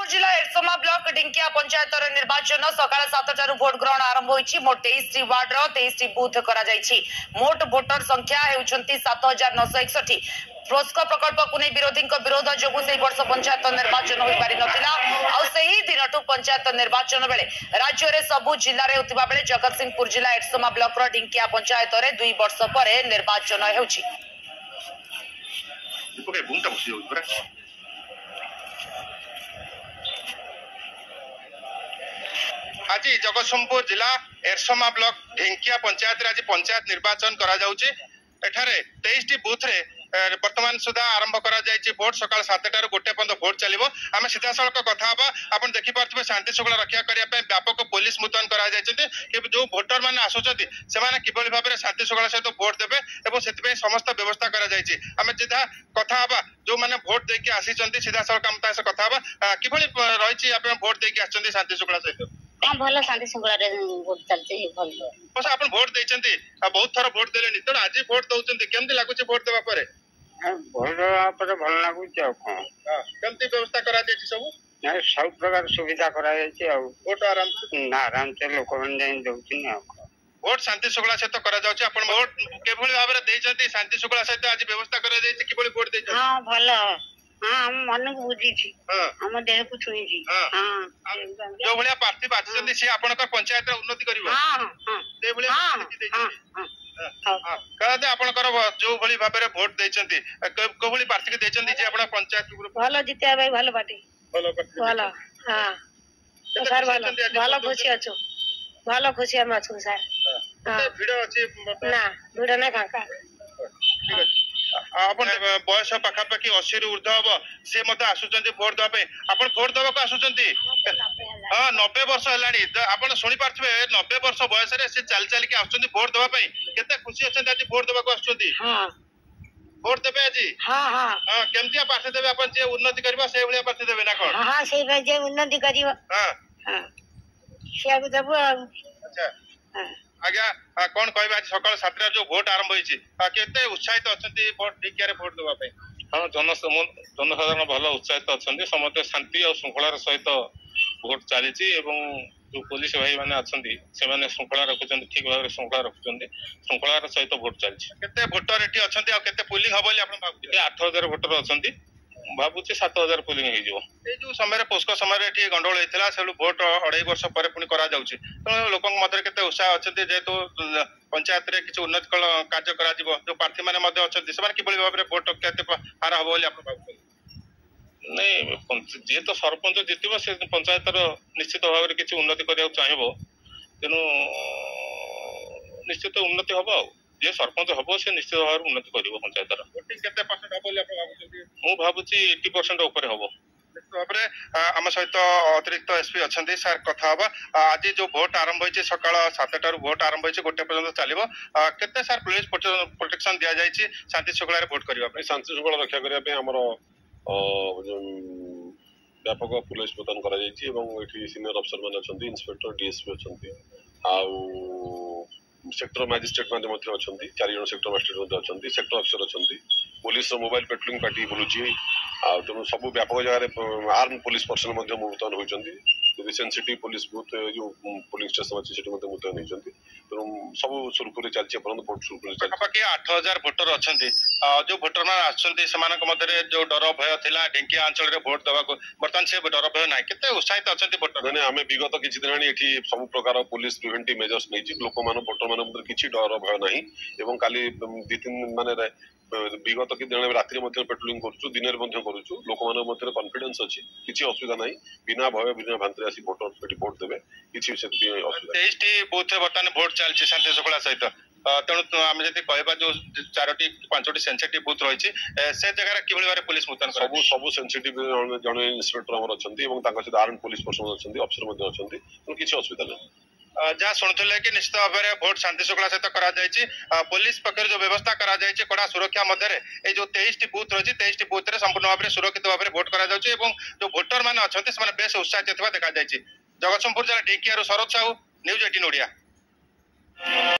जगतसिंहपुर जिला एरसमा ब्लॉक ढिंकिया पंचायत निर्वाचन सकाल 7 भोट ग्रहण आरंभ होईछि। मोट 23 वार्ड 23 बूथ करा जाईछि। मोट वोटर संख्या हेउछंती 7961। प्रोस्को प्रकल्प को नहीं विरोधी विरोध जोगु से वर्ष पंचायत निर्वाचन हो पारि नथिला। आ सही दिनटू पंचायत निर्वाचन बेले राज्य रे सबु जिल्ला रे होतिबा बेले जगतसिंहपुर जिला एरसमा ब्लॉक रो ढिंकिया पंचायत रे 2 वर्ष परे निर्वाचन हेउछि। आज जगतसिंहपुर जिला एरसमा ब्लॉक ढिंकिया पंचायत आज पंचायत निर्वाचन करा जाउची। एठारे 23 बूथ रे वर्तमान सुधा आरंभ करा जायछि। भोट सकाळ 7 रु 1 पर्यंत भोट चलिबो। आमे सीधा सड़क कथा हबा। आपण देखि पारथिबे शांति शृंखला रक्षा करिया पे व्यापक पुलिस मुतयन करा जायछि कि जो वोटर माने आसुचନ୍ତି सेमाने किबळी भाबरे शांति शृंखला सहित भोट देबे एवं सेतिबे समस्त व्यवस्था करा जायछि। आमे सीधा कथा हबा जो माने भोट देके आसीचନ୍ତି सीधा सड़क हम तासे कथा हबा। किबळी रहिछि आपण भोट देके आछନ୍ତି शांति शृंखला सहित? हां भलो शांति शृंखला रे भोट चलते भलो। बस आपण भोट दैचंती बहुत थर भोट देलेनी तो आज भोट दउचंती केमति लागुची भोट देबा परे? भोट देबा परे भल लागुची आ कोन केमति व्यवस्था करा जायछि सब? नहीं सब प्रकार सुविधा करा जायछि आ भोट आराम से लोक मन जाई दउछिन आ भोट शांति शृंखला सहित करा जाउची। आपण भोट केभली भाबरे दैचंती शांति शृंखला सहित आज व्यवस्था करा जायछि किबळी भोट दैचंती? हां भलो। हां हम मन को बुझी छी। हम देह को छुई छी। हां जो भलिया पार्टी बाचंती से आपनकर पंचायत रे उन्नति करिवो। हां हां से भलिया पार्टी दैचंती। हां कहते आपनकर जो भली भाबरे भोट दैचंती कोभली पार्टी के दैचंती जे आपण पंचायत ग्रुप भलो जितिया भाई भलो पार्टी भलो। हां सर भलो खुशी अछु भलो खुशी हम अछु सर। हां भिडो अछि ना भिडो ना काका आपण बयस पाखापाखि 80 रु ऊर्ध्व हबो से मते आसुचंती भोट दबा पे आपण भोट दबा को आसुचंती। हां 90 वर्ष हेलानी आपण सुनी पारथबे 90 वर्ष बयस रे से चाल चाल के आसुचंती भोट दबा पे केते खुशी अछंती आज भोट दबा को आसुचंती। हां भोट देबे आज? हां हां हां केमतिया पार्टी देबे आपण जे उन्नति करबा से भलिया पार्टी देबे ना कोन? हां सही भाई जे उन्नति करिवो। हां हां से आगु देबो। अच्छा हां आज्ञा कौन कहबे आज सकाळ 7 जो भोट आरंभ होईछि केते उत्साहित अछंती भोट ढिकिया रे भोट देबा पे? हाँ जनसाधारण भल उत्साहित अच्छा समस्त शांति और श्रृंखलार सहित भोट चली जो पुलिस भाई मैंने अच्छा से श्रृंखला रखुच्च ठीक भाव श्रृंखला रखुच्च श्रृंखलार सहित भोट चली। भोटर ये अच्छा केते पुलिंग हम 8000 भोटर अच्छा भावुची 7000 पुलिंग हो जो समय पोस्को समय गंडगोल होता से भोट 2.5 वर्ष पर पुणी करा जाउछि तो लोक मध्य केते उत्साह अच्छे जेहेतु पंचायत रे किछ उन्नत कार्य करा जिवो जो प्रार्थी माने मध्य अच्छे से किबळी भाबरे भोट केते हार हबो बोली आपण भाबु? नहीं जे तो सरपंच जितिबो से पंचायत निश्चित भाव में किसी उन्नति करने चाहिए तेणु निश्चित उन्नति हम आ जे सरपंच हम से निश्चित भाव में उन्नति कर पंचायत भावुची 80% ऊपर हम आम सहित अतिरिक्त एसपी अच्छा सार कथा हवा। आज जो भोट आरंभ होती सकाल 7 रु भोट आरंभ होती 1 पर्यंत चलो केते सार पुलिस प्रोटेक्शन दि जाए शांति शृंखला भोट करने शांति शृंखला रक्षा करने व्यापक पुलिस मुतयन करा सीनियर अफसर मैंने अच्छा इन्स्पेक्टर डीएसपी अच्छा सेक्टर मजिस्ट्रेट मैंने अच्छा 4 जन सेक्टर मजिस्ट्रेट अच्छा सेक्टर अफसर अच्छा पुलिस मोबाइल पेट्रोलिंग पार्टी बुलूची तेणु सब व्यापक जगह आर्म पुलिस पर्सन मुतयन होती सेंसिटिव पुलिस बूथ जो पोलिंग स्टेशन अच्छी मुतयन होती तेणु सब सुरखुरी चलती भोट सुरखुरी पाखापाखि 8000 भोटर अच्छा जो भोटर मैंने आसते जो डर भय था ढिंकिया अंचल में भोट देवा बर्तमान से डर भय ना के उत्साहित अच्छा भोटर मैंने आम विगत किसी दिन ये सब प्रकार पुलिस प्रिवेंटिव मेजर्स नहीं लोक भोटर मान किसी डर भय ना काली 2-3 माने विगत कि दिन रात्रि पेट्रोलिंग करूँ दिन में करूँ लोक कॉन्फिडेंस अच्छी किसी असुविधा ना बिना भय बिना भांति आसी भोटर भोट देवे किसी 23 बूथ बर्तमान भोट चलती शांति शृंखला सहित तेणु आम जब कहवा जो 4-5 सेंसिटिव बूथ रही से जगह कि पुलिस मुतयन सब सेंसिटिव जड़े इन्स्पेक्टर आम अच्छा सहित आर्म पुलिस पर्सन अच्छा अफसर अच्छा किसी असुविधा ना जहाँ शुणुले कि निश्चित भाव में भोट शांति शृंखला सहित करा पुलिस पक्ष जो व्यवस्था करा कड़ा सुरक्षा मध्य जो 23 बूथ रही 23 बूथ में संपूर्ण भाव में सुरक्षित भाव में भोट करा जो भोटर मैंने अच्छा बेस उत्साहित देखा जगतसिंहपुर जिला ढिंकिया शरद साहू न्यूज 18 ओडिया।